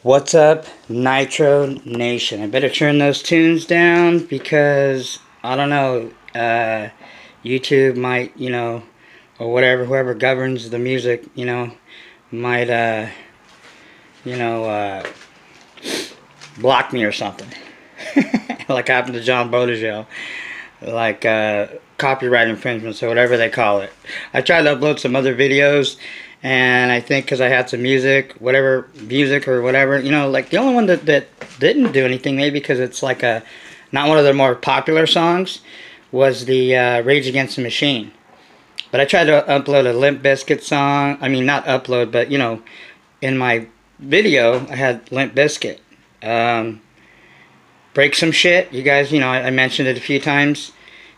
What's up, Nitro Nation? I better turn those tunes down because I don't know. YouTube might, or whatever, whoever governs the music, might, you know, uh, block me or something, like happened to John Bodegel, like copyright infringements or whatever they call it. I tried to upload some other videos. And I think because I had some music, or whatever, like the only one that didn't do anything, maybe because it's like not one of their more popular songs, was the Rage Against the Machine. But I tried to upload a Limp Bizkit song. I mean, not upload, but, in my video, I had Limp Bizkit. Break Some Shit. You guys, I mentioned it a few times.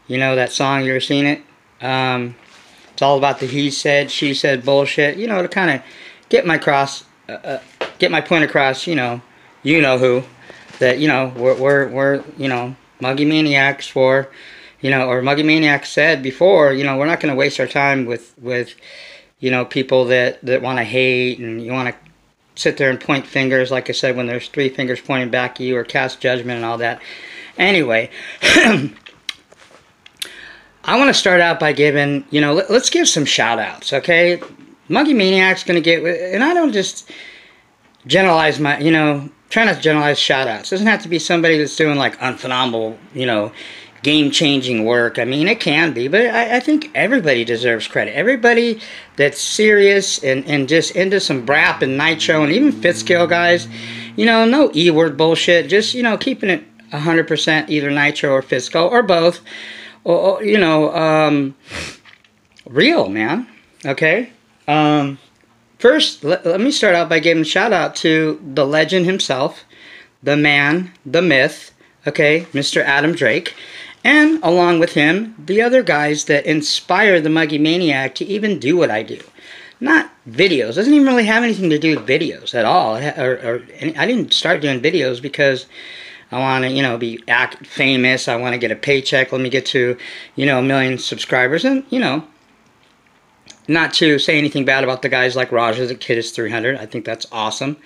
That song, you ever seen it? It's all about the he said, she said bullshit, to kind of get my point across, you know who, that, we're Muggy Maniacs or Muggy Maniacs said before, we're not going to waste our time with people that want to hate, and you want to sit there and point fingers, like I said, when there's 3 fingers pointing back at you, or cast judgment and all that. Anyway, I want to start out by giving, let's give some shout-outs, okay? Muggy Maniac's going to get, and I don't just generalize my, try not to generalize shout-outs. It doesn't have to be somebody that's doing, like, phenomenal, game-changing work. I mean, it can be, but I think everybody deserves credit. Everybody that's serious and just into some brap and nitro, and even Fitzgill guys, no E-word bullshit, just, keeping it 100% either nitro or Fitzgill, or both. Real, man. Okay? First, let me start out by giving a shout out to the legend himself, the man, the myth, okay, Mr. Adam Drake, and along with him, the other guys that inspire the Muggy Maniac to even do what I do. Not videos. Doesn't even really have anything to do with videos at all. I didn't start doing videos because I want to, be famous. I want to get a paycheck. Let me get to, 1 million subscribers. And, not to say anything bad about the guys like Roger, the Kid is 300. I think that's awesome.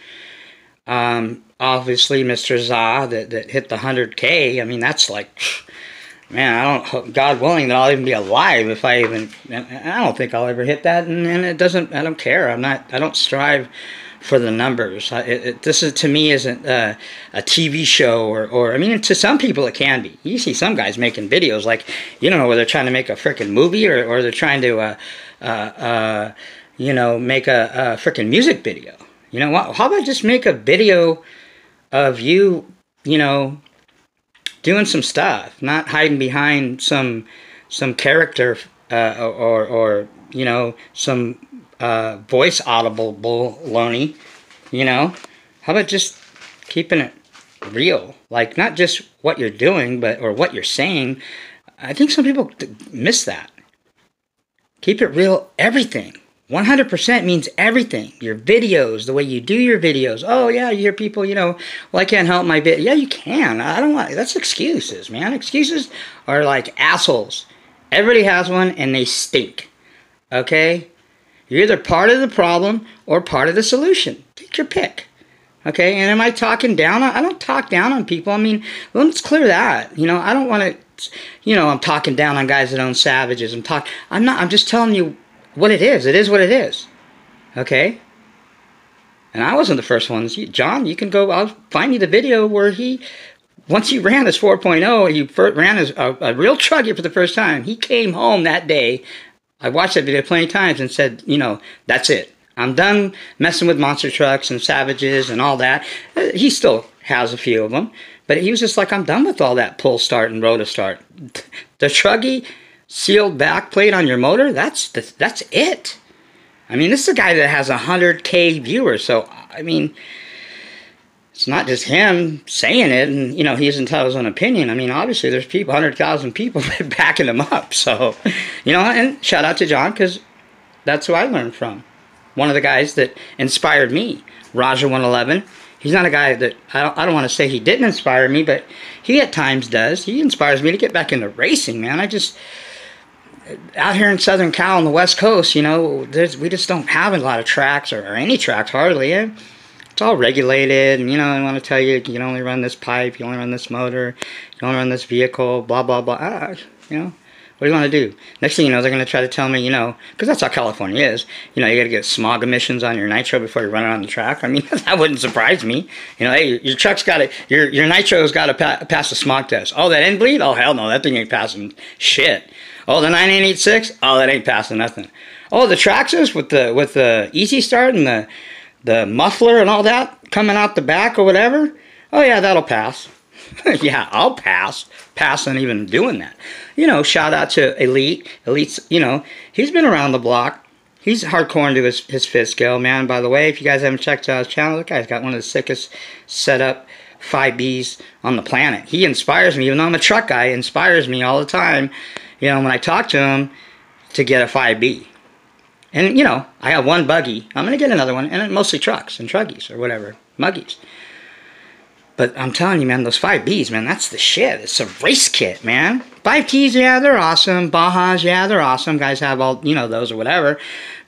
Obviously, Mr. Za that hit the 100K. I mean, that's like, man, God willing that I'll even be alive if I don't think I'll ever hit that. And I don't care. I don't strive for the numbers. This is, to me, isn't a TV show, or I mean, to some people it can be. You see some guys making videos like, you don't know whether they're trying to make a freaking movie or they're trying to make a freaking music video. How about just make a video of you, doing some stuff, not hiding behind some character or some voice audible baloney, How about just keeping it real? Like, not just what you're doing, or what you're saying. I think some people miss that. Keep it real, everything. 100% means everything. Your videos, the way you do your videos. Oh, yeah, you hear people, well, I can't help my video. Yeah, you can. I don't want, that's excuses, man. Excuses are like assholes. Everybody has one, and they stink. Okay? You're either part of the problem or part of the solution. Take your pick. Okay? And am I talking down? I don't talk down on people. I mean, let's clear that. I don't want to, I'm talking down on guys that own Savages. I'm just telling you what it is. It is what it is. Okay? And I wasn't the first one. John, you can go, I'll find you the video where once he ran his 4.0, he ran a real truggy for the first time. He came home that day. I watched that video plenty of times and said, that's it. I'm done messing with monster trucks and Savages and all that. He still has a few of them. But he was just like, I'm done with all that pull start and rotor start. The truggy sealed back plate on your motor, that's it. I mean, this is a guy that has 100K viewers. So, I mean, it's not just him saying it, and, he's entitled to his own opinion. I mean, obviously, there's 100,000 people backing him up. So, and shout out to John, because that's who I learned from. One of the guys that inspired me, Roger 111. He's not a guy that, I don't want to say he didn't inspire me, but he at times does. He inspires me to get back into racing, man. Out here in Southern Cal on the West Coast, we just don't have a lot of tracks, or any tracks, hardly. It's all regulated, and, you know, I want to tell you, you can only run this pipe, you only run this motor, you can only run this vehicle, blah, blah, blah. You know, what do you want to do? Next thing you know, they're going to try to tell me, you know, because that's how California is. You know, you got to get smog emissions on your nitro before you run it on the track. I mean, that wouldn't surprise me. You know, hey, your truck's got to, your nitro's got to pass the smog test. Oh, that end bleed? Oh, hell no, that thing ain't passing shit. Oh, the 9886? Oh, that ain't passing nothing. Oh, the Traxxas with the Easy Start and the muffler and all that coming out the back or whatever? Oh, yeah, that'll pass. Yeah, I'll pass on even doing that. You know, shout out to Elite. Elite's, you know, he's been around the block. He's hardcore into his fit scale, man. By the way, if you guys haven't checked out his channel, that guy's got one of the sickest setup 5Bs on the planet. He inspires me, even though I'm a truck guy, he inspires me all the time, you know, when I talk to him to get a 5B. And, you know, I have one buggy. I'm going to get another one, and mostly trucks and truggies or whatever, muggies. But I'm telling you, man, those 5Bs, man, that's the shit. It's a race kit, man. 5Ts, yeah, they're awesome. Bajas, yeah, they're awesome. Guys have all, you know, those or whatever.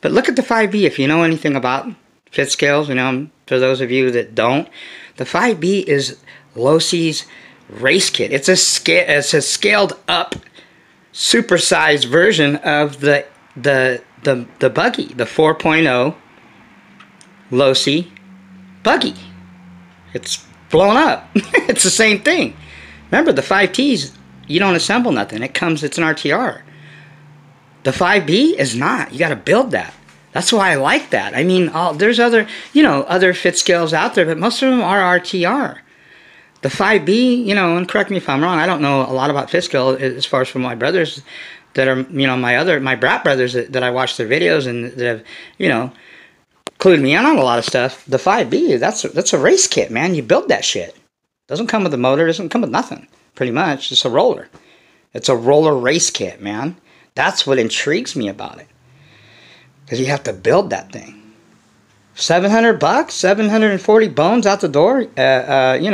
But look at the 5B. If you know anything about fit scales, you know, for those of you that don't, the 5B is Losi's race kit. It's a scaled up, supersized version of the buggy, the 4.0 Losi buggy. It's blown up. It's the same thing. Remember, the 5Ts, you don't assemble nothing. It's an RTR. The 5B is not. You got to build that. That's why I like that. I mean, there's other, you know, other fit scales out there, but most of them are RTR. The 5B, you know, and correct me if I'm wrong, I don't know a lot about fit scale as far as from my brothers that are, you know, my brat brothers that I watch their videos and that have, you know, clued me in on a lot of stuff. The 5B, that's a race kit, man. You build that shit. Doesn't come with a motor, doesn't come with nothing, pretty much. It's a roller. It's a roller race kit, man. That's what intrigues me about it. Because you have to build that thing. $700, 740 bones out the door. You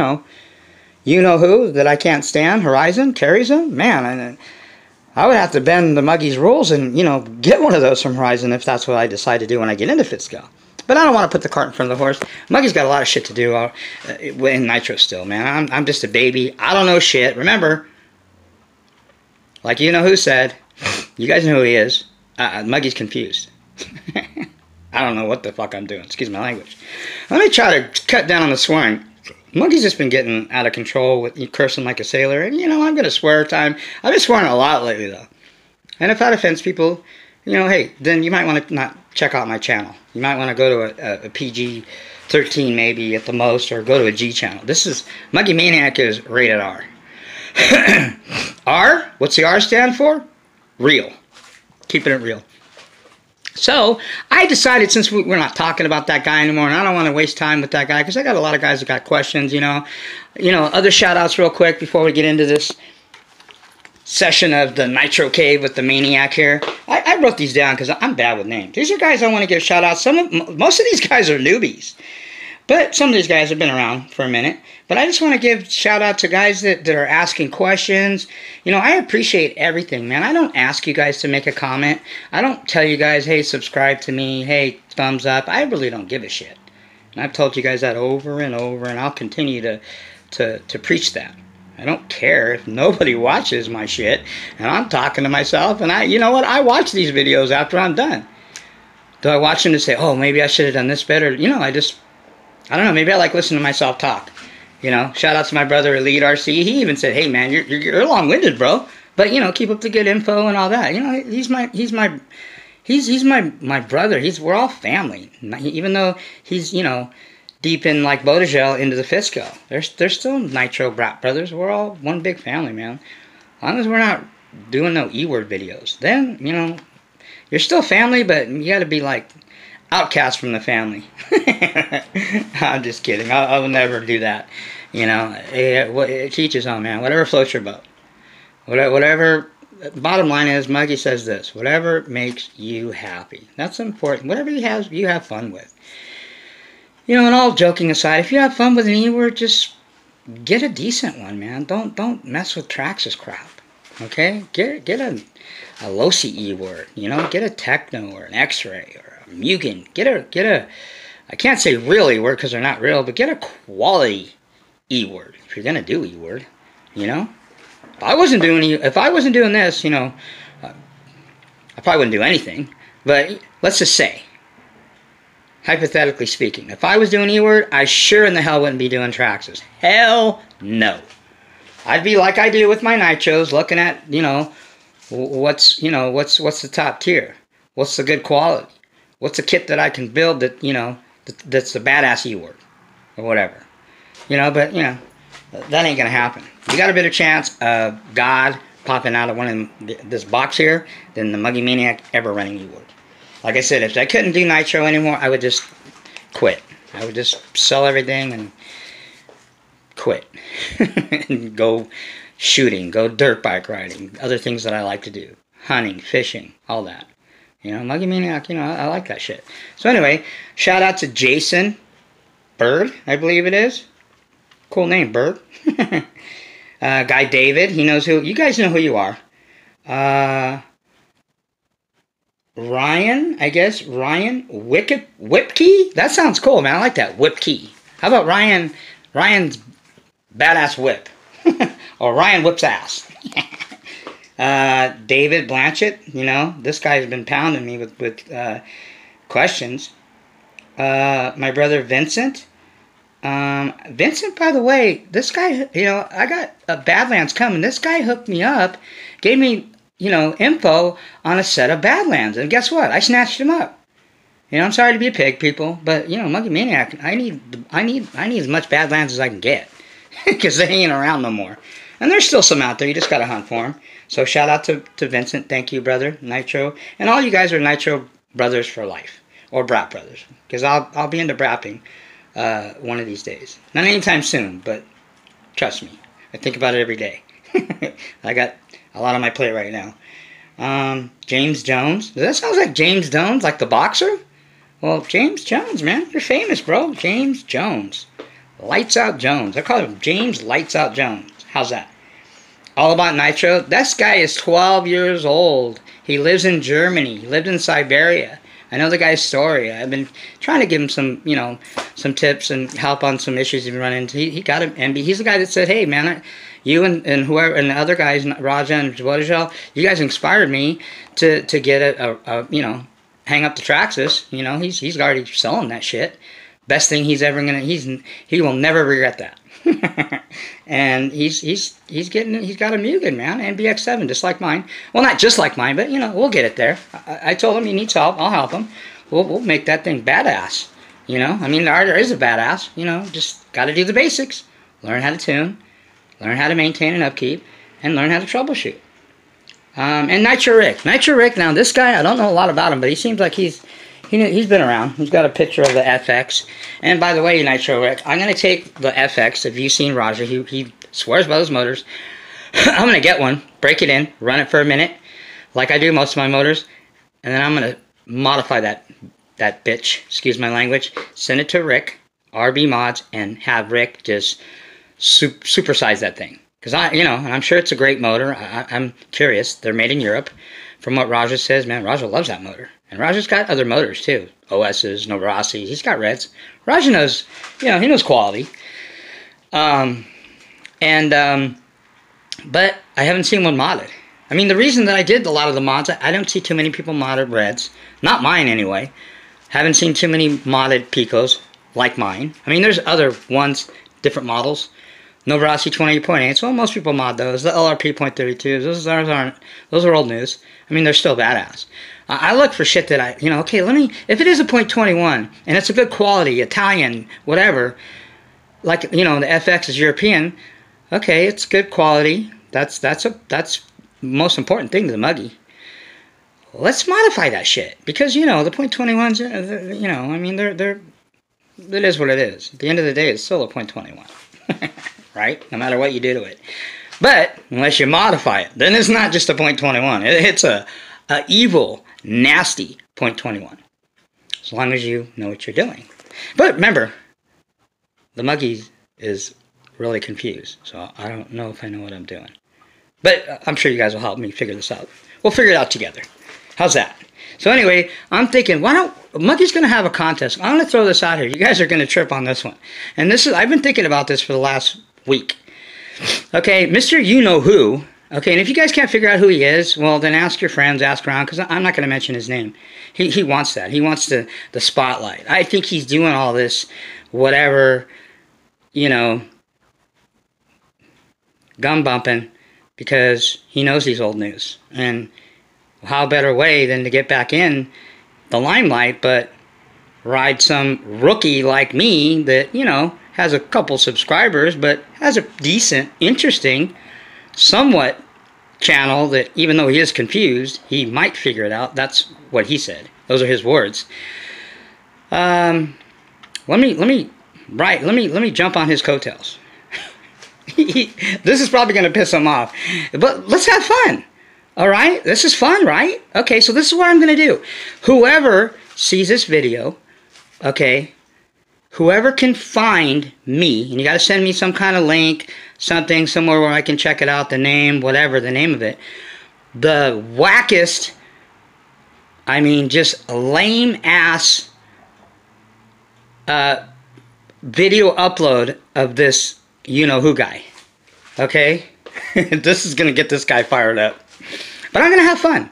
know who that I can't stand, Horizon, carries them. Man, I would have to bend the Muggy's rules and, you know, get one of those from Horizon if that's what I decide to do when I get into fit scale. But I don't want to put the cart in front of the horse. Muggy's got a lot of shit to do in nitro still, man. I'm just a baby. I don't know shit. Remember, like you know who said, you guys know who he is. Muggy's confused. I don't know what the fuck I'm doing. Excuse my language. Let me try to cut down on the swearing. Muggy's just been getting out of control with cursing like a sailor. And, you know, I'm going to swear time. I've been swearing a lot lately, though. And if that offends people, you know, hey, then you might want to not check out my channel. You might want to go to a PG-13 maybe at the most, or go to a G channel. This is, Muggy Maniac is rated R. R? What's the R stand for? Real. Keeping it real. So, I decided, since we're not talking about that guy anymore, and I don't want to waste time with that guy, because I got a lot of guys that got questions, you know. Other shout-outs real quick before we get into this session of the Nitro Cave with the Maniac here. I wrote these down because I'm bad with names. These are guys I want to give shout-outs. Most of these guys are newbies. But some of these guys have been around for a minute. But I just want to give shout-out to guys that are asking questions. You know, I appreciate everything, man. I don't ask you guys to make a comment. I don't tell you guys, hey, subscribe to me. Hey, thumbs up. I really don't give a shit. And I've told you guys that over and over, and I'll continue to preach that. I don't care if nobody watches my shit, and I'm talking to myself, and you know what? I watch these videos after I'm done. Do I watch them to say, oh, maybe I should have done this better? You know, I don't know, maybe I like listening to myself talk. You know, shout out to my brother Elite RC. He even said, hey man, you're long-winded, bro. But you know, keep up the good info and all that. You know, he's my brother. We're all family. Even though he's, you know, deep in like Bodegel into the Fisco. They're still Nitro Brat Brothers. We're all one big family, man. As long as we're not doing no E-word videos, then, you know, you're still family, but you gotta be like outcast from the family. I'm just kidding. I will never do that. You know, it teaches on, man. Whatever floats your boat. Whatever. Bottom line is, Muggy says this: whatever makes you happy. That's important. Whatever you have fun with. You know, and all joking aside, if you have fun with an E-word, just get a decent one, man. Don't mess with Traxxas crap. Okay, get a Losi E-word. You know, get a Techno or an X-Ray or a Mugen. Get a I can't say real E-word because they're not real, but get a quality E-word if you're going to do E-word, you know? If I wasn't doing this, you know, I probably wouldn't do anything. But let's just say, hypothetically speaking, if I was doing E-word, I sure in the hell wouldn't be doing Traxxas. Hell no. I'd be like I do with my nitros, looking at, you know, what's the top tier? What's the good quality? What's a kit that I can build that, you know, that's the badass E-word or whatever. You know, but, you know, that ain't going to happen. You got a better chance of God popping out of one of this box here than the Muggy Maniac ever running E-word. Like I said, if I couldn't do nitro anymore, I would just quit. I would just sell everything and quit. And go shooting, go dirt bike riding, other things that I like to do. Hunting, fishing, all that. You know, Muggy Maniac, you know, I like that shit. So anyway, shout out to Jason Bird, I believe it is. Cool name, Bird. Guy David, he knows who, you guys know who you are. Ryan, I guess, Ryan Whipkey? That sounds cool, man, I like that, Whipkey. How about Ryan's badass whip? Or Ryan whips ass. David Blanchett, you know, this guy's been pounding me with questions. My brother Vincent. Vincent, by the way, this guy, you know, I got a Badlands coming. This guy hooked me up, gave me, you know, info on a set of Badlands. And guess what? I snatched him up. You know, I'm sorry to be a pig, people, but, you know, Muggy Maniac, I need as much Badlands as I can get. Because they ain't around no more. And there's still some out there. You just got to hunt for them. So shout out to Vincent. Thank you, brother. Nitro. And all you guys are Nitro brothers for life. Or Brap brothers. Because I'll be into brapping one of these days. Not anytime soon, but trust me. I think about it every day. I got a lot on my plate right now. James Jones. Does that sound like James Jones? Like the boxer? Well, James Jones, man. You're famous, bro. James Jones. Lights Out Jones. I call him James Lights Out Jones. How's that? All About Nitro. This guy is 12 years old. He lives in Germany. He lived in Siberia. I know the guy's story. I've been trying to give him some, you know, some tips and help on some issues he's run into. He got him, and he's the guy that said, hey, man, you and whoever, and the other guys, Raja and Jwadajal, you guys inspired me to get a you know, hang up the Traxxas. You know, he's already selling that shit. Best thing he's ever gonna, he will never regret that. And he's got a Mugen, man, NBX7, just like mine. Well, not just like mine, but you know, we'll get it there. I told him he needs help. I'll help him. We'll make that thing badass. You know, I mean, the Arter is a badass. You know, just got to do the basics. Learn how to tune, learn how to maintain and upkeep, and learn how to troubleshoot. And Nitro Rick. Now this guy, I don't know a lot about him, but he seems like he's been around. He's got a picture of the FX. And by the way, Nitro Rick, I'm going to take the FX. If you've seen Roger, he swears by those motors. I'm going to get one, break it in, run it for a minute, like I do most of my motors. And then I'm going to modify that bitch, excuse my language, send it to Rick, RB Mods, and have Rick just supersize that thing. Because and I'm sure it's a great motor. I'm curious. They're made in Europe. From what Raja says, man, Raja loves that motor. And Raja's got other motors, too. OS's, Novarasi's. He's got Reds. Raja knows, he knows quality. But I haven't seen one modded. I mean, the reason that I did a lot of the mods, I don't see too many people modded Reds. Not mine, anyway. Haven't seen too many modded Picos like mine. I mean, there's other ones, different models. Novarasi 28.8, so most people mod those. The LRP .32s, those are old news. I mean, they're still badass. I look for shit that okay, if it is a .21, and it's a good quality, Italian, whatever, like, the FX is European, okay, it's good quality. That's most important thing to the Muggy. Let's modify that shit, because, the .21s, I mean, it is what it is. At the end of the day, it's still a .21. Right? No matter what you do to it. But, unless you modify it, then it's not just a .21. It's a evil, nasty .21. As long as you know what you're doing. But remember, the Muggy is really confused. So I don't know if I know what I'm doing. But I'm sure you guys will help me figure this out. We'll figure it out together. How's that? So anyway, I'm thinking, why don't Monkey's going to have a contest. I'm going to throw this out here. You guys are going to trip on this one. And this is, I've been thinking about this for the last week. Okay, Mr. You-Know-Who. Okay, and if you guys can't figure out who he is, well, then ask your friends, ask around, because I'm not going to mention his name. He wants that. He wants the spotlight. I think he's doing all this, whatever, you know, gum bumping, because he knows he's old news. And how better way than to get back in the limelight, but ride some rookie like me that, you know, has a couple subscribers, but has a decent, interesting, somewhat channel that even though he is confused, he might figure it out. That's what he said. Those are his words. Let me jump on his coattails. This is probably going to piss him off, but let's have fun. All right, this is fun, right? Okay, so this is what I'm going to do. Whoever sees this video, okay, whoever can find me, and you got to send me some kind of link, something, somewhere where I can check it out, the name, whatever, the name of it. The wackest, I mean, just lame-ass video upload of this you-know-who guy. Okay? This is going to get this guy fired up. But I'm going to have fun.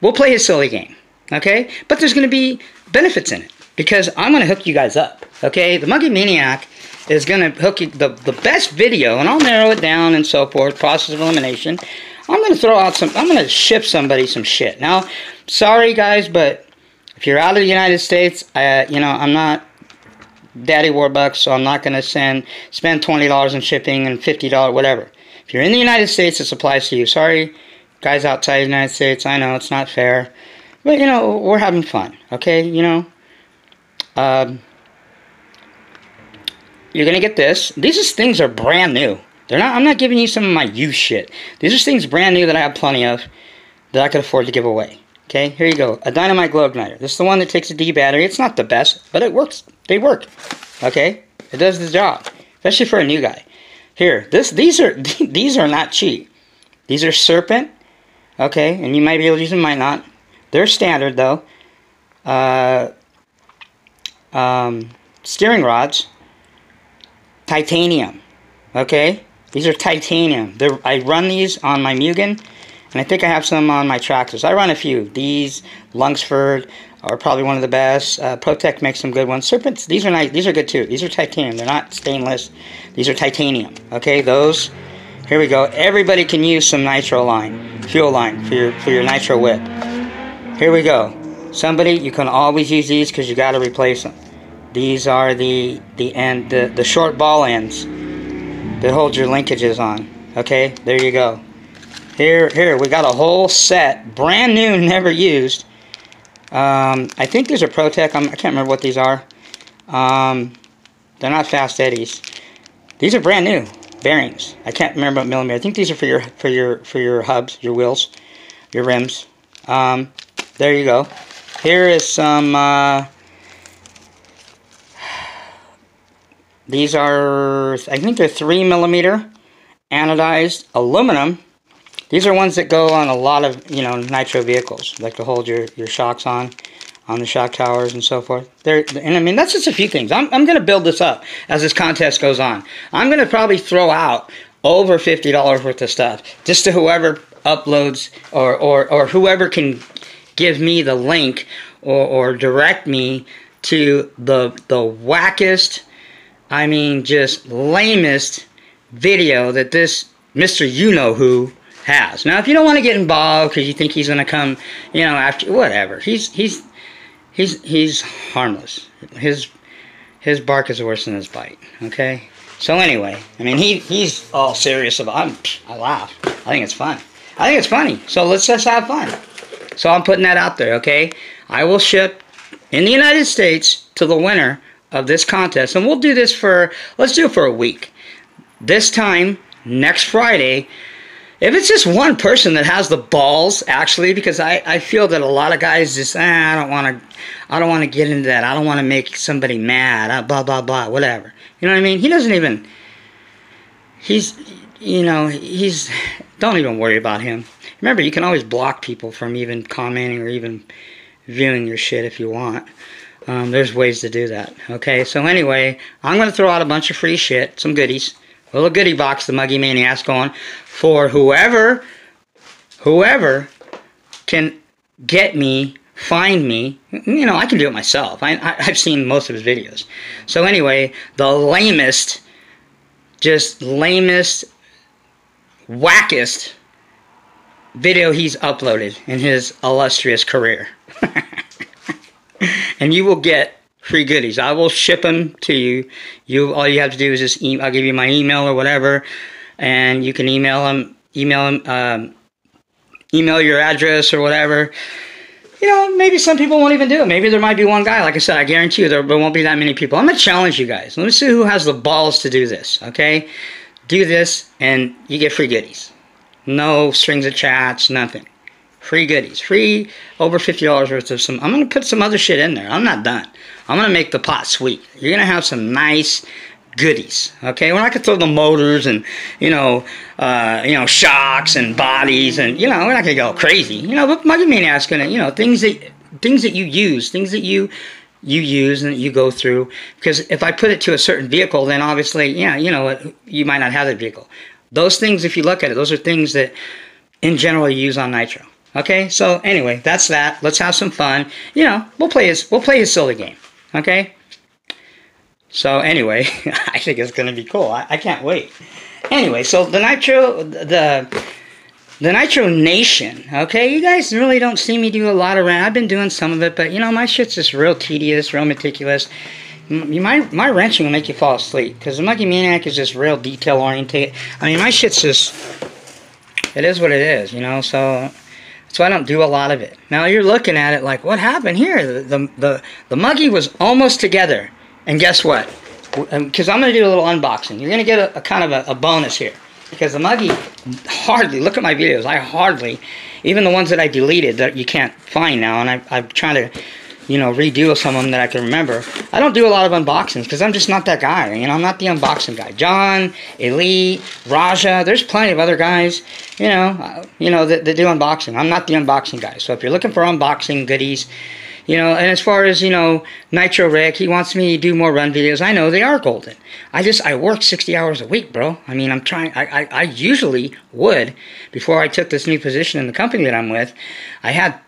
We'll play his silly game. Okay? But there's going to be benefits in it. Because I'm going to hook you guys up. Okay? The Monkey Maniac is going to hook you the best video, and I'll narrow it down and so forth, process of elimination. I'm going to throw out some, I'm going to ship somebody some shit. Now, sorry guys, but if you're out of the United States, you know, I'm not Daddy Warbucks, so I'm not going to spend $20 in shipping and $50, whatever. If you're in the United States, this applies to you. Sorry, guys outside the United States, I know it's not fair. But, you know, we're having fun, okay? You know, you're going to get this. These things are brand new. They're not. I'm not giving you some of my used shit. These are things brand new that I have plenty of that I could afford to give away. Okay, here you go. A dynamite glow igniter. This is the one that takes a D battery. It's not the best, but it works. They work. Okay, it does the job, especially for a new guy. Here, these are not cheap. These are Serpent. Okay, and you might be able to use them, might not. They're standard though. Steering rods. Titanium. Okay. These are titanium. I run these on my Mugen, and I think I have some on my Traxxas. I run a few. These, Lungsford, are probably one of the best. Protect makes some good ones. Serpents, these are nice. These are good too. These are titanium. They're not stainless. These are titanium. Okay, those. Here we go. Everybody can use some nitro line, fuel line for your nitro whip. Here we go. Somebody, you can always use these because you got to replace them. These are the short ball ends that hold your linkages on. Okay, there you go. Here, we got a whole set, brand new, never used. I think these are Protec. I can't remember what these are. They're not Fast Eddies. These are brand new bearings. I can't remember what millimeter. I think these are for your hubs, your wheels, your rims. There you go. Here is some. These are, I think they're 3mm anodized aluminum. These are ones that go on a lot of, you know, nitro vehicles, like to hold your shocks on the shock towers and so forth. And I mean, that's just a few things. I'm going to build this up as this contest goes on. I'm going to probably throw out over $50 worth of stuff just to whoever uploads or whoever can give me the link or direct me to the wackest, I mean, just lamest video that this Mr. You-Know-Who has. Now, if you don't want to get involved because you think he's going to come, you know, after, whatever. He's harmless. His bark is worse than his bite. Okay. So anyway, I mean, he's all serious about. I laugh. I think it's fun. I think it's funny. So let's just have fun. So I'm putting that out there. Okay. I will ship in the United States to the winner of this contest, and we'll do this for, let's do it for a week. This time next Friday, if it's just one person that has the balls, actually, because I feel that a lot of guys just, I don't want to get into that. I don't want to make somebody mad. Blah blah blah, whatever. You know what I mean? He doesn't even. you know, don't even worry about him. Remember, you can always block people from even commenting or even viewing your shit if you want. There's ways to do that. Okay, so anyway, I'm going to throw out a bunch of free shit, some goodies. A little goodie box, the Muggy Maniac's going for whoever can get me, find me. You know, I can do it myself. I've seen most of his videos. So anyway, the lamest, wackest video he's uploaded in his illustrious career. And you will get free goodies. I will ship them to you. All you have to do is just I'll give you my email or whatever, and you can email your address or whatever. You know, maybe some people won't even do it. Maybe there might be one guy. Like I said, I guarantee you there won't be that many people. I'm going to challenge you guys. Let me see who has the balls to do this, okay? Do this, and you get free goodies. No strings of chats, nothing. Free goodies. Free over $50 worth of some. I'm going to put some other shit in there. I'm not done. I'm going to make the pot sweet. You're going to have some nice goodies, okay? We're not going to throw the motors and, shocks and bodies and, we're not going to go crazy. But Muggy Maniac's going to, things that you use, things that you use and that you go through. Because if I put it to a certain vehicle, then obviously, you might not have that vehicle. Those things, if you look at it, those are things that, in general, you use on Nitro. Okay, so anyway, that's that. Let's have some fun. We'll play a silly game. Okay. So anyway, I think it's gonna be cool. I can't wait. Anyway, so the Nitro Nation. Okay, you guys really don't see me do a lot around. I've been doing some of it, but my shit's just real tedious, real meticulous. My wrenching will make you fall asleep because the Muggy Maniac is just real detail oriented. I mean, my shit's just. It is what it is, So. So I don't do a lot of it. Now you're looking at it like, what happened here? The Muggy was almost together. And guess what? Because I'm going to do a little unboxing. You're going to get a kind of a bonus here. Because the Muggy hardly, look at my videos, I hardly, even the ones that I deleted that you can't find now, and I'm trying to, redo some of them that I can remember. I don't do a lot of unboxings because I'm just not that guy. I'm not the unboxing guy. John, Elite, Raja, there's plenty of other guys, that do unboxing. I'm not the unboxing guy. So if you're looking for unboxing goodies, and as far as, Nitro Rick, he wants me to do more run videos. I know they are golden. I work 60 hours a week, bro. I mean, I'm trying, I usually would, before I took this new position in the company that I'm with, I had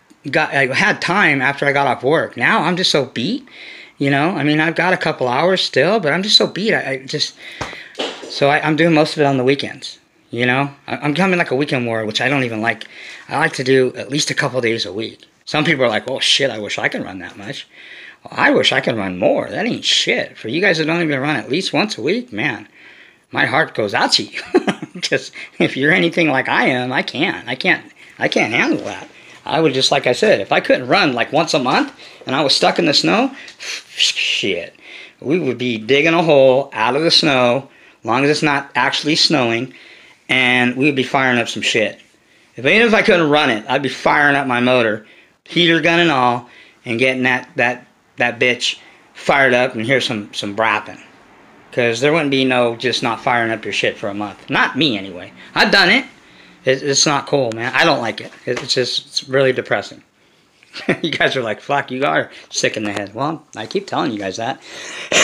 time after I got off work. Now I'm just so beat, I mean, I've got a couple hours still, but I'm just so beat. I'm doing most of it on the weekends, I'm becoming like a weekend warrior, which I don't even like. I like to do at least a couple days a week. Some people are like, oh shit, I wish I could run that much. Well, I wish I could run more. That ain't shit. For you guys that don't even run at least once a week, man, my heart goes out to you. Because if you're anything like I am, I can't handle that. I would just, like I said, if I couldn't run like once a month and I was stuck in the snow, shit, we would be digging a hole out of the snow, as long as it's not actually snowing, and we would be firing up some shit. Even if I couldn't run it, I'd be firing up my motor, heater gun and all, and getting that bitch fired up and hear some brapping. Because there wouldn't be no just not firing up your shit for a month. Not me, anyway. I've done it. It's not cool, man. I don't like it. It's really depressing. You guys are like, fuck, you are sick in the head. Well, I keep telling you guys that.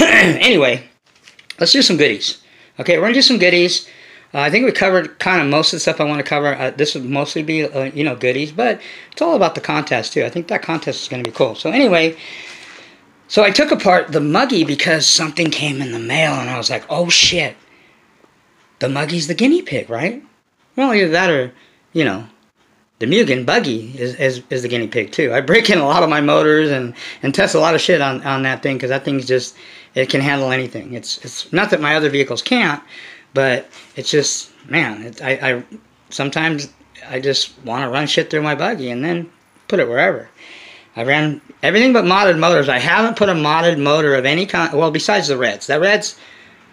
Anyway, let's do some goodies. Okay, we're going to do some goodies. I think we covered kind of most of the stuff I want to cover. This would mostly be, goodies, but it's all about the contest, too. I think that contest is going to be cool. So anyway, so I took apart the Muggy because something came in the mail, and I was like, oh, shit. The Muggy's the guinea pig, right? Well, either that or, the Mugen Buggy is the guinea pig, too. I break in a lot of my motors and test a lot of shit on that thing, because that thing's just, it can handle anything. It's not that my other vehicles can't, but it's just, man, sometimes I just want to run shit through my buggy and then put it wherever. I ran everything but modded motors. I haven't put a modded motor of any kind, well, besides the Reds. That Reds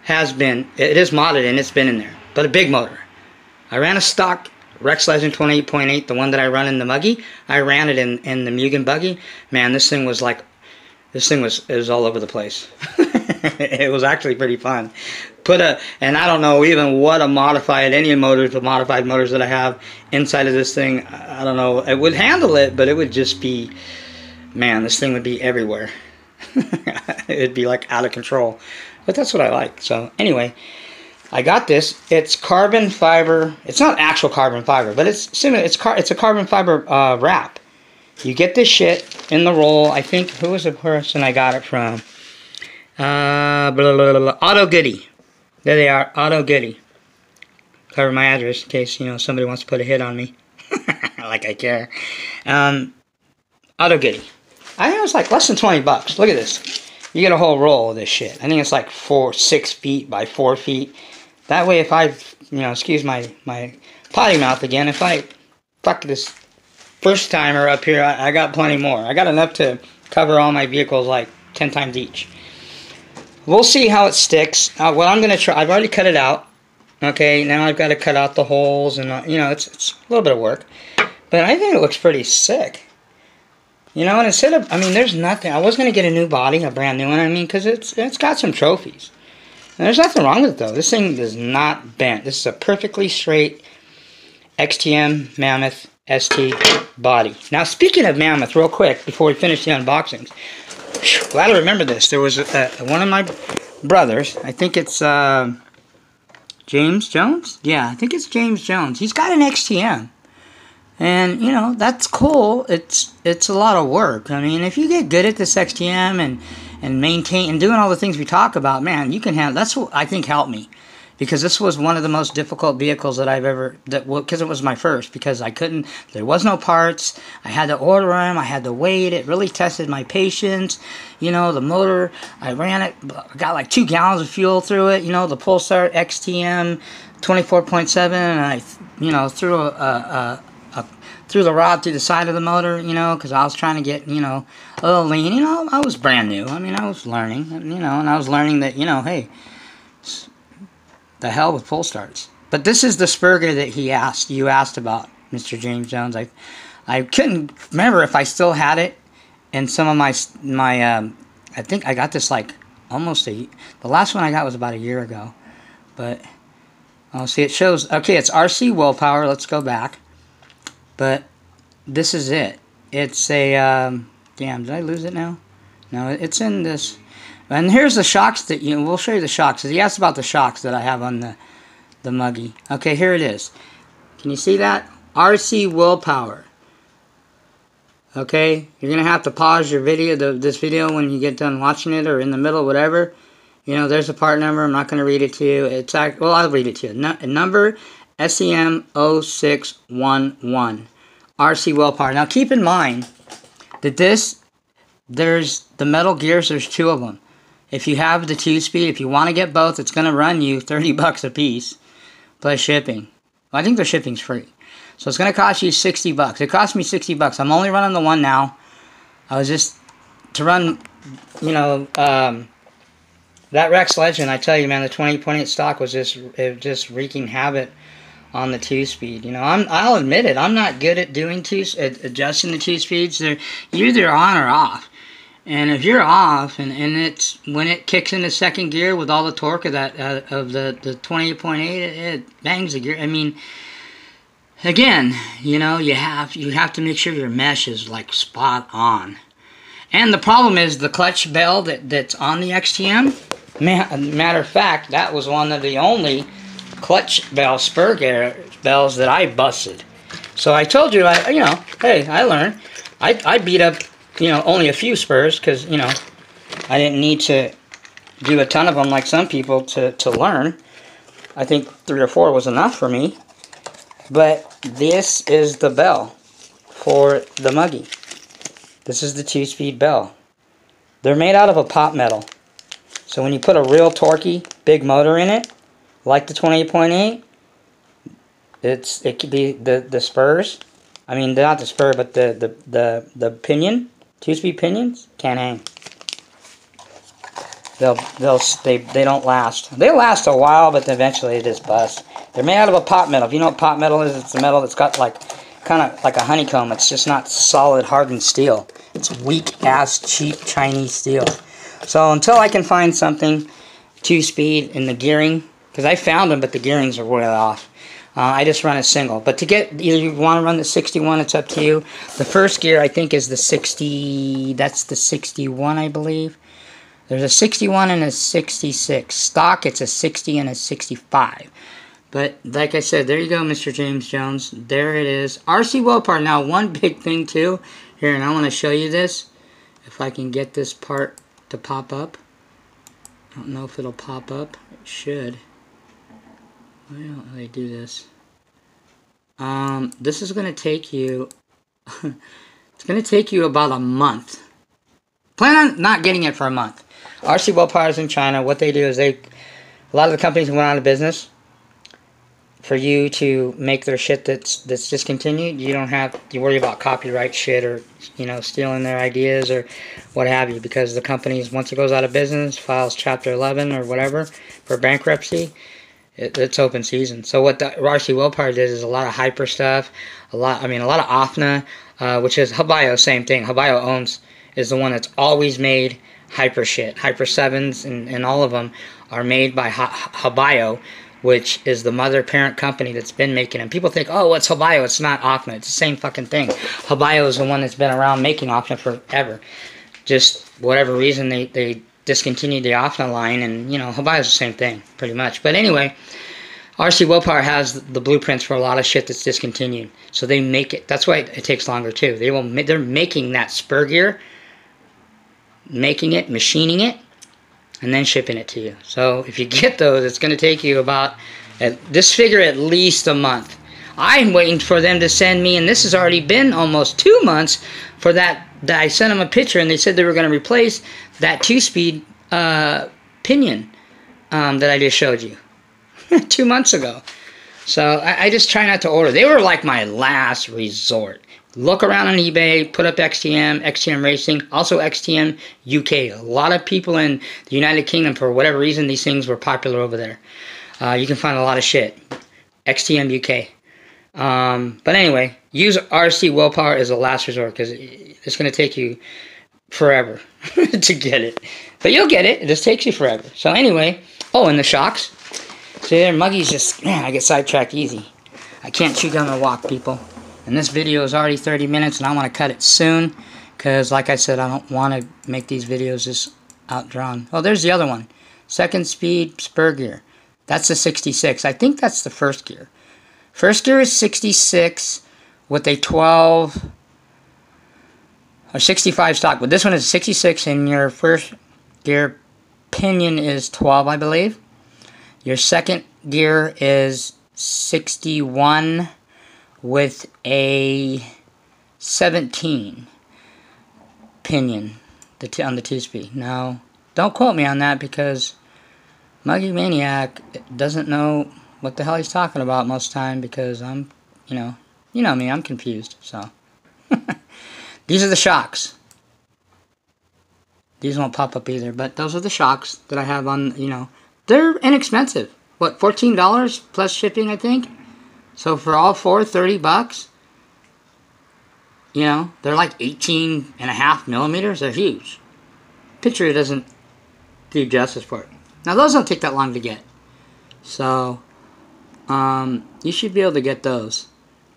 it is modded and it's been in there, but a big motor. I ran a stock Rex Legend 28.8, the one that I run in the Muggy. I ran it in the Mugen Buggy. Man, this thing was like, This thing was all over the place. It was actually pretty fun. And I don't know even what any motors, the modified motors that I have inside of this thing, I don't know, it would handle it, but it would just be, man, this thing would be everywhere. It'd be like out of control. But that's what I like. So anyway, I got this. It's carbon fiber. It's not actual carbon fiber, but it's similar. It's a carbon fiber wrap. You get this shit in the roll. I think, who was the person I got it from? Auto Goody. There they are, Auto Goody. Cover my address in case, you know, somebody wants to put a hit on me. Like I care. Auto Goody. I think it was like less than 20 bucks. Look at this. You get a whole roll of this shit. I think it's like 6 feet by 4 feet. That way if I, you know, excuse my potty mouth again, if I fuck this first timer up here, I got plenty more. I got enough to cover all my vehicles like 10 times each. We'll see how it sticks. What I'm going to try, I've already cut it out. Okay, now I've got to cut out the holes, and you know, it's a little bit of work. But I think it looks pretty sick. You know, and instead of, I mean, there's nothing. I was going to get a new body, a brand new one, I mean, because it's got some trophies. And there's nothing wrong with it, though. This thing is not bent. This is a perfectly straight XTM Mammoth ST body. Now, speaking of Mammoth, real quick, before we finish the unboxings, glad I remember this. There was one of my brothers, I think it's James Jones? Yeah, I think it's James Jones. He's got an XTM. And, you know, that's cool. It's a lot of work. I mean, if you get good at this XTM and maintain and doing all the things we talk about, man, you can handle. That's what I think helped me. Because this was one of the most difficult vehicles that I've ever, because it was my first, because I couldn't, there was no parts, I had to order them, I had to wait, it really tested my patience, you know, the motor, I ran it, got like 2 gallons of fuel through it, you know, the Pulsar XTM 24.7, and I, you know, threw threw the rod through the side of the motor, you know, because I was trying to get, you know, a little lean, you know, I was brand new, I mean, I was learning, you know, and I was learning that, you know, hey, the hell with pull starts. But this is the Spurger that you asked about, Mr. James Jones. I couldn't remember if I still had it in some of my I think I got this like almost the last one I got was about a year ago. But I'll see, it shows, okay, it's RC Willpower. Let's go back. But this is it. It's a damn, did I lose it now? No, it's in this. And here's the shocks that we'll show you the shocks. He asked about the shocks that I have on the Muggy. Okay, here it is. Can you see that? RC Willpower. Okay, you're gonna have to pause your video, this video, when you get done watching it, or in the middle, whatever. You know, there's a part number. I'm not gonna read it to you. Well, I'll read it to you. Number SEM 0611. RC Willpower. Now, keep in mind that there's the metal gears. There's 2 of them. If you have the 2-speed, if you want to get both, it's going to run you 30 bucks a piece plus shipping. Well, I think the shipping's free. So it's going to cost you 60 bucks. It cost me 60 bucks. I'm only running the one now. I was just to run, you know, that Rex Legend, I tell you, man, the 20.8 stock was just wreaking havoc on the 2-speed. You know, I'll admit it. I'm not good at doing adjusting the 2 speeds. You're either on or off. And if you're off, and it's when it kicks into second gear with all the torque of the 28.8, it bangs the gear. I mean, again, you know, you have to make sure your mesh is like spot on. And the problem is the clutch bell that's on the XTM. Matter of fact, that was one of the only clutch bell spur bells that I busted. So I told you, you know, hey, I learned. I beat up, you know, only a few spurs, because, you know, I didn't need to do a ton of them like some people to learn. I think 3 or 4 was enough for me. But this is the bell for the Muggy. This is the 2-speed bell. They're made out of a pot metal. So when you put a real torquey big motor in it, like the 28.8, it could be the spurs. I mean, not the spur, but the pinion. 2-speed pinions can't hang. They don't last. They last a while, but eventually they just bust. They're made out of a pot metal. If you know what pot metal is, it's a metal that's got like kind of like a honeycomb. It's just not solid hardened steel. It's weak-ass, cheap Chinese steel. So until I can find something 2-speed in the gearing, because I found them, but the gearings are way off. I just run a single. But to get, either you want to run the 61, it's up to you. The first gear, I think, is the 60, that's the 61, I believe. There's a 61 and a 66. Stock, it's a 60 and a 65. But, like I said, there you go, Mr. James Jones. There it is. RC wheel part. Now, one big thing, too. Here, and I want to show you this. If I can get this part to pop up. I don't know if it'll pop up. It should. Why don't they do this? This is going to take you... it's going to take you about a month. Plan on not getting it for a month. RC wheel parters in China, what they do is they... A lot of the companies went out of business. For you to make their shit that's discontinued, you don't have to worry about copyright shit or, you know, stealing their ideas or what have you, because the companies, once it goes out of business, files Chapter 11 or whatever for bankruptcy, it's open season. So what the RC Willpower did is a lot of hyper stuff, a lot of OFNA, which is Habayo, same thing. Habayo is the one that's always made hyper shit. Hyper 7s and all of them are made by Habayo, which is the mother parent company that's been making them. People think, oh, what's Habayo? It's not OFNA. It's the same fucking thing. Habayo is the one that's been around making OFNA forever. Just whatever reason they discontinued the OFNA line, and you know, Habayo is the same thing pretty much. But anyway, RC Willpower has the blueprints for a lot of shit that's discontinued. So they make it. That's why it takes longer too. They're making that spur gear, making it, machining it, and then shipping it to you. So if you get those, it's going to take you about, this figure, at least a month. I'm waiting for them to send me, and this has already been almost 2 months for that I sent them a picture, and they said they were going to replace that 2-speed pinion that I just showed you 2 months ago. So I just try not to order. They were like my last resort. Look around on eBay, put up XTM Racing, also XTM UK. A lot of people in the United Kingdom, for whatever reason, these things were popular over there. You can find a lot of shit. XTM UK. But anyway, use RC Willpower as a last resort, because it's going to take you forever to get it. But you'll get it. It just takes you forever. So anyway, oh, and the shocks. See there, Muggy's just, man, I get sidetracked easy. I can't chew gum and walk, people. And this video is already 30 minutes, and I want to cut it soon, because, like I said, I don't want to make these videos just outdrawn. Oh, there's the other one. Second speed spur gear. That's the 66. I think that's the first gear. First gear is 66 with a 12 or 65 stock. But this one is 66, and your first gear pinion is 12, I believe. Your second gear is 61 with a 17 pinion on the 2-speed. Now, don't quote me on that, because Muggy Maniac doesn't know what the hell he's talking about most of the time, because I'm, you know me, I'm confused. So these are the shocks. These won't pop up either, but those are the shocks that I have on, you know. They're inexpensive. What, $14 plus shipping, I think? So for all four, 30 bucks. You know, they're like 18.5 millimeters. They're huge. Picture doesn't do justice for it. Now those don't take that long to get. So, you should be able to get those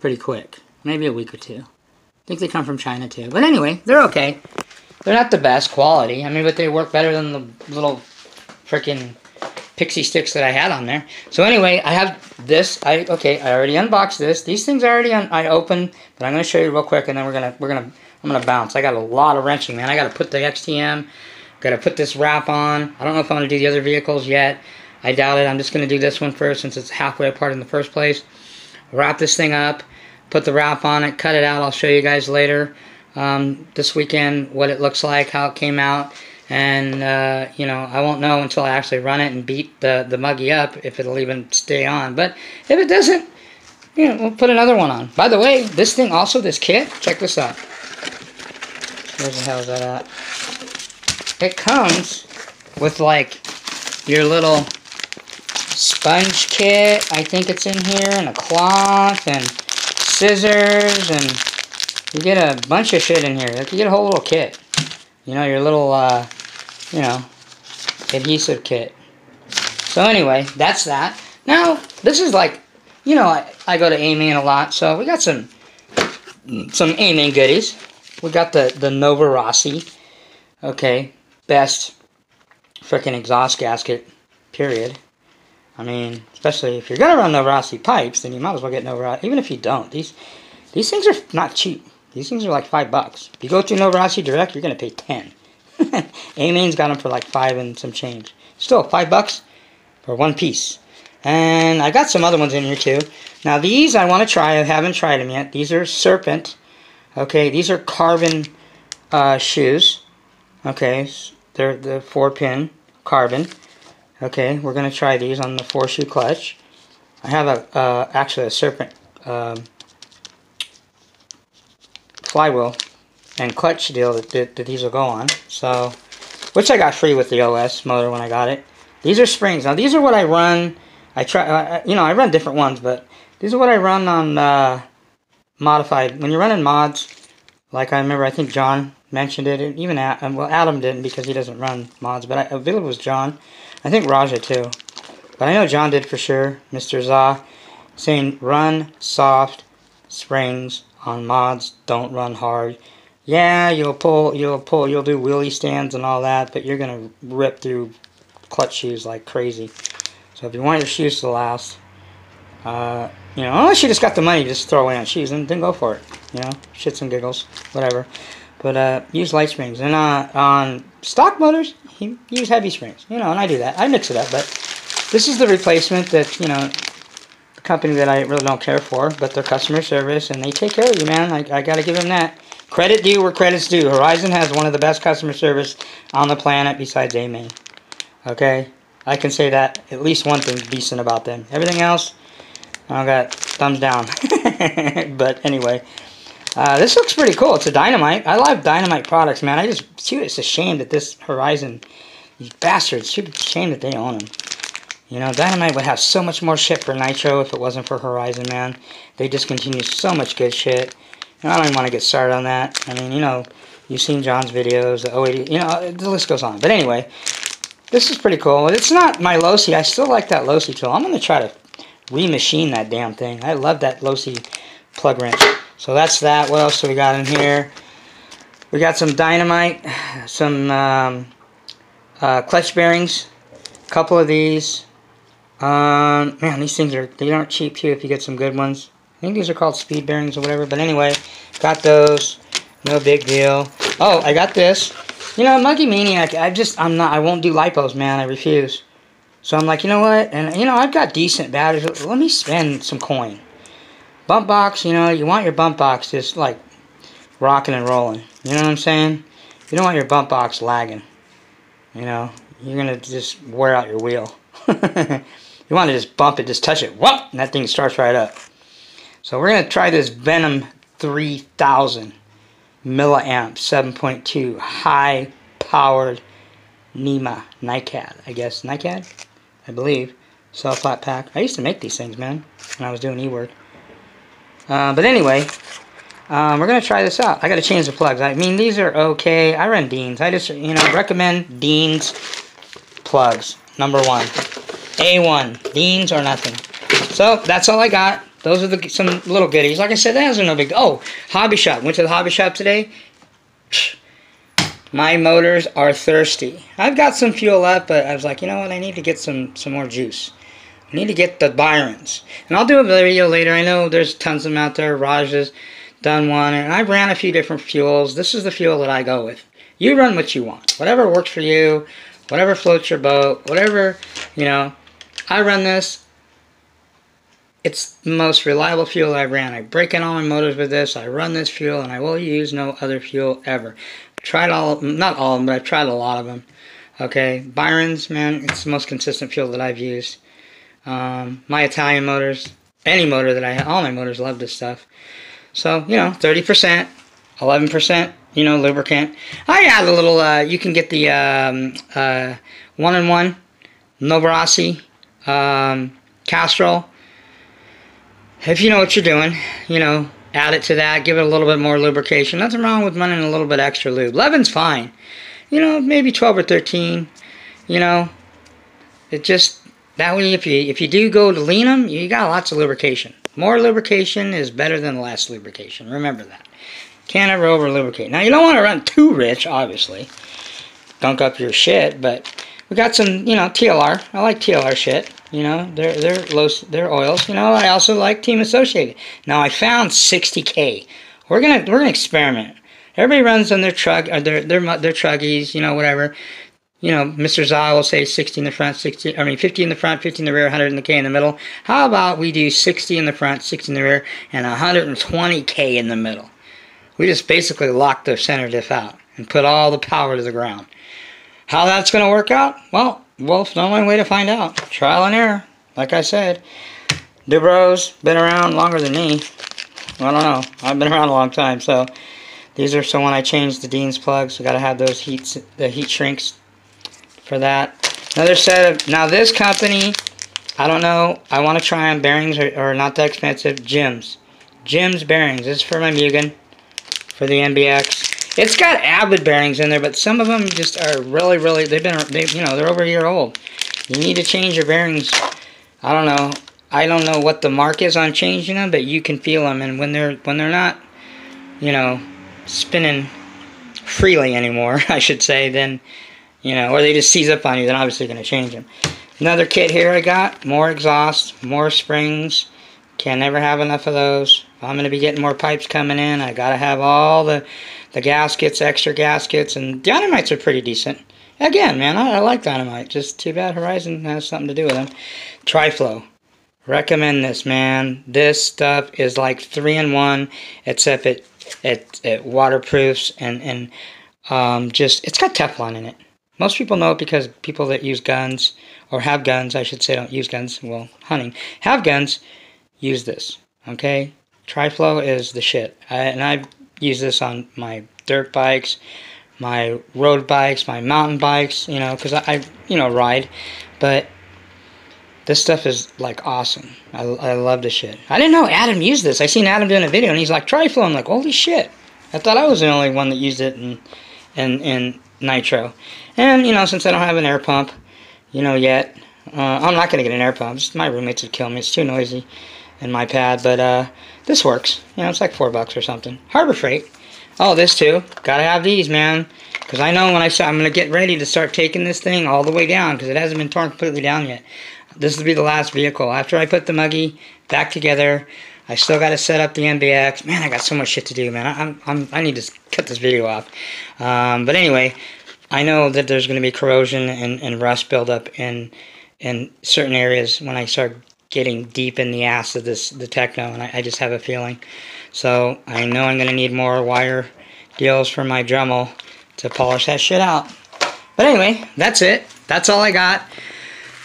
pretty quick. Maybe a week or two. I think they come from China too. But anyway, they're okay. They're not the best quality. I mean, but they work better than the little freaking pixie sticks that I had on there. So anyway, I have this. I already unboxed this. These things are already I opened, but I'm gonna show you real quick, and then I'm gonna bounce. I got a lot of wrenching, man. I gotta put the XTM, gotta put this wrap on. I don't know if I'm gonna do the other vehicles yet. I doubt it. I'm just gonna do this one first, since it's halfway apart in the first place. Wrap this thing up, put the wrap on it, cut it out. I'll show you guys later this weekend what it looks like, how it came out. And, you know, I won't know until I actually run it and beat the Muggy up if it'll even stay on. But if it doesn't, you know, we'll put another one on. By the way, this thing also, this kit, check this out. Where the hell is that at? It comes with, like, your little sponge kit. I think it's in here, and a cloth, and scissors, and You get a bunch of shit in here. You get a whole little kit. You know, your little, you know, adhesive kit. So anyway, that's that. Now, this is like, you know, I go to A-Main a lot, so we got some A-Main goodies. We got the Nova Rossi, okay, best freaking exhaust gasket, period. I mean, especially if you're gonna run Nova Rossi pipes, then you might as well get Nova Rossi. Even if you don't, these things are not cheap. These things are like $5. If you go to Nova Rossi direct, you're gonna pay 10. A-Main's got them for like 5 and some change. Still, $5 for one piece. And I got some other ones in here too. Now these I want to try. I haven't tried them yet. These are Serpent. Okay, these are carbon shoes. Okay, they're the 4-pin carbon. Okay, we're gonna try these on the 4-shoe clutch. I have actually a Serpent flywheel and clutch deal that these will go on. So, which I got free with the OS motor when I got it. These are springs. Now these are what I run. I try, you know, I run different ones, but these are what I run on modified. When you're running mods, like I remember, I think John mentioned it. Even well, Adam didn't because he doesn't run mods, but I believe it was John. I think Raja too, but I know John did for sure. Mr. Zah saying run soft springs on mods. Don't run hard. Yeah, you'll do wheelie stands and all that, but you're gonna rip through clutch shoes like crazy. So if you want your shoes to last, you know, unless you just got the money to just throw away on shoes, then go for it. You know, shits and giggles, whatever. But use light springs. And on stock motors, you use heavy springs. You know, and I do that. I mix it up. But this is the replacement that, you know, the company that I really don't care for, but their customer service, and they take care of you, man. I got to give them that. Credit due where credit's due. Horizon has one of the best customer service on the planet besides A-Main. Okay? I can say that at least one thing's decent about them. Everything else, I got thumbs down. But anyway, this looks pretty cool. It's a Dynamite. I love Dynamite products, man. It's a shame that this Horizon, these bastards, it's a shame that they own them. You know, Dynamite would have so much more shit for Nitro if it wasn't for Horizon, man. They discontinue so much good shit. And I don't even want to get started on that. I mean, you know, you've seen John's videos, the 080, you know, the list goes on. But anyway, this is pretty cool. It's not my Losi. I still like that Losi tool. I'm going to try to remachine that damn thing. I love that Losi plug wrench. So that's that. What else do we got in here? We got some Dynamite, some clutch bearings, a couple of these. Man, these things aren't cheap too if you get some good ones. I think these are called speed bearings or whatever. But anyway, got those. No big deal. Oh, I got this. You know, Monkey Maniac, I won't do lipos, man. I refuse. So I'm like, you know what? And, you know, I've got decent batteries. Let me spend some coin. Bump box, you know, you want your bump box just, like, rocking and rolling. You know what I'm saying? You don't want your bump box lagging. You know, you're going to just wear out your wheel. You want to just bump it, just touch it. Whoop! And that thing starts right up. So we're going to try this Venom 3000 milliamp 7.2 high-powered NICAD, I guess. NICAD? I believe. Cell flat pack. I used to make these things, man, when I was doing e-work. But anyway, we're going to try this out. I got to change the plugs. I mean, these are okay. I run Dean's. I just, you know, recommend Dean's plugs. Number one. A1. Dean's or nothing. So, that's all I got. Those are some little goodies. Like I said, those are no big... Oh, hobby shop. Went to the hobby shop today. My motors are thirsty. I've got some fuel left, but I was like, you know what? I need to get some more juice. I need to get the Byrons. And I'll do a video later. I know there's tons of them out there. Raj has done one. And I ran a few different fuels. This is the fuel that I go with. You run what you want. Whatever works for you. Whatever floats your boat. Whatever, you know. I run this. It's the most reliable fuel I ran. I break in all my motors with this. I run this fuel, and I will use no other fuel ever. I've tried all, not all of them, but I've tried a lot of them. Okay, Byrons, man, it's the most consistent fuel that I've used. My Italian motors, any motor that I have, all my motors love this stuff. So, you know, 30%, 11%, you know, lubricant. I add a little, you can get the 1-in-1 Nova Rossi Castrol. If you know what you're doing, you know, Add it to that, give it a little bit more lubrication. Nothing wrong with running a little bit extra lube. 11's fine. You know, maybe 12 or 13. You know, it just, that way if you do go to lean them, you got lots of lubrication. More lubrication is better than less lubrication. Remember that. Can't ever over lubricate. Now you don't want to run too rich, obviously. Dunk up your shit, but we got some, you know, TLR. I like TLR shit. You know, they're oils. You know, I also like Team Associated. Now I found 60K. We're gonna experiment. Everybody runs on their truck, or their truggies, you know, whatever. You know, Mr. Zah will say 60 in the front, 50 in the front, 50 in the rear, 100 in the K in the middle. How about we do 60 in the front, 60 in the rear, and 120K in the middle? We just basically lock the center diff out and put all the power to the ground. How that's going to work out? Well, Wolf's the only way to find out. Trial and error. Like I said, Dubro's been around longer than me. I don't know. I've been around a long time, so these are so when I changed the Dean's plugs, we got to have those the heat shrinks for that. Another set of, now this company, I don't know, I want to try on bearings or not that expensive, Jim's bearings. This is for my Mugen, for the MBX. It's got Avid bearings in there, but some of them just are really, you know, they're over a year old. You need to change your bearings. I don't know what the mark is on changing them, but you can feel them, and when they're not, you know, spinning freely anymore, I should say, then, you know, or they just seize up on you, then obviously you're going to change them. Another kit here I got, more exhaust, more springs. Can never have enough of those. If I'm going to be getting more pipes coming in, I got to have all the gaskets, extra gaskets, and dynamites are pretty decent. Again, man, I like dynamite. Just too bad Horizon has something to do with them. Triflow. Recommend this, man. This stuff is like 3-in-1, except it waterproofs and just, it's got Teflon in it. Most people know it because people that use guns, or have guns, I should say, don't use guns, well, hunting, have guns, use this, okay? Triflow is the shit. And I've used this on my dirt bikes, my road bikes, my mountain bikes, you know, because I you know, ride. But this stuff is, like, awesome. I love this shit. I didn't know Adam used this. I seen Adam doing a video, and he's like, Triflow. I'm like, holy shit. I thought I was the only one that used it in Nitro. And, you know, since I don't have an air pump, you know, yet, I'm not going to get an air pump. My roommates would kill me. It's too noisy in my pad. But this works. You know, it's like $4 or something. Harbor Freight. Oh, this too. Gotta have these, man. Because I know when I'm going to get ready to start taking this thing all the way down, because it hasn't been torn completely down yet. This will be the last vehicle. After I put the Muggy back together, I still got to set up the MBX. Man, I got so much shit to do, man. I need to cut this video off. But anyway, I know that there's going to be corrosion and rust buildup in certain areas when I start getting deep in the ass of the Techno, and I just have a feeling. So I know I'm going to need more wire deals for my Dremel to polish that shit out. But anyway, that's it. That's all I got.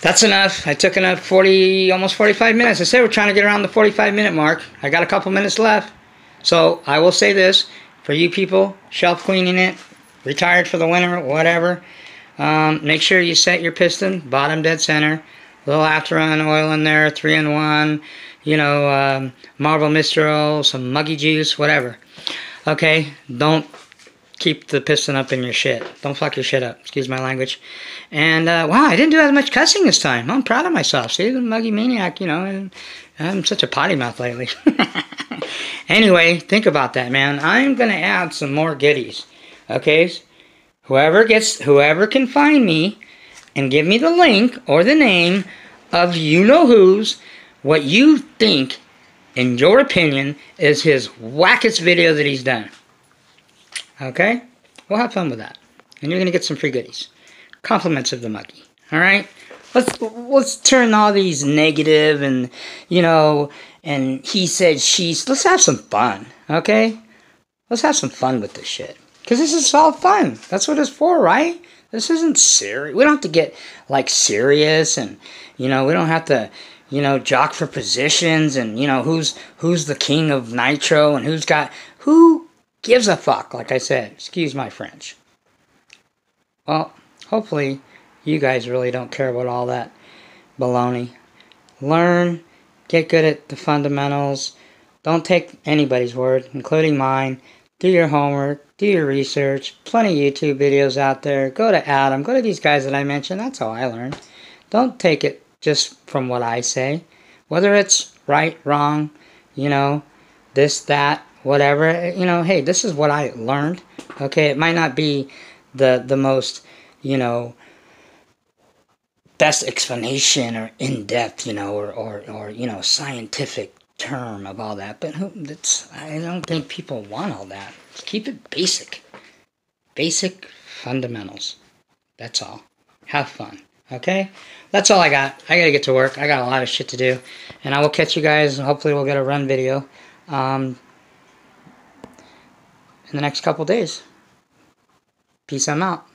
That's enough. I took enough almost 45 minutes. I said we're trying to get around the 45-minute mark. I got a couple minutes left. So I will say this, for you people, shelf cleaning it, retired for the winter, whatever, make sure you set your piston, bottom dead center, a little after-run oil in there, 3-in-1, you know, Marble Mistral, some Muggy juice, whatever. Okay, don't keep the piston up in your shit. Don't fuck your shit up. Excuse my language. And, wow, I didn't do as much cussing this time. I'm proud of myself. See, the Muggy Maniac, you know, and I'm such a potty mouth lately. Anyway, think about that, man. I'm going to add some more goodies. Okay? Whoever can find me and give me the link or the name of you-know-who's, what you think, in your opinion, is his wackest video that he's done. Okay? We'll have fun with that. And you're going to get some free goodies. Compliments of the Muggy. Alright? Let's turn all these negative and, you know, and he said, she's, let's have some fun. Okay? Let's have some fun with this shit. Because this is all fun. That's what it's for, right? This isn't serious. We don't have to get, like, serious and, you know, we don't have to, you know, jock for positions and, you know, who's the king of Nitro and who gives a fuck, like I said. Excuse my French. Well, hopefully you guys really don't care about all that baloney. Learn, get good at the fundamentals, Don't take anybody's word, including mine. Do your homework, do your research. Plenty of YouTube videos out there. Go to Adam, go to these guys that I mentioned. That's how I learned. Don't take it just from what I say. Whether it's right, wrong, you know, this, that, whatever. You know, hey, this is what I learned. Okay, it might not be the most, you know, best explanation or in-depth, you know, or you know, scientific term of all that, but I don't think people want all that. Just keep it basic. Basic fundamentals. That's all. Have fun. Okay? That's all I got. I gotta get to work. I got a lot of shit to do. And I will catch you guys, and hopefully we'll get a run video in the next couple days. Peace, I'm out.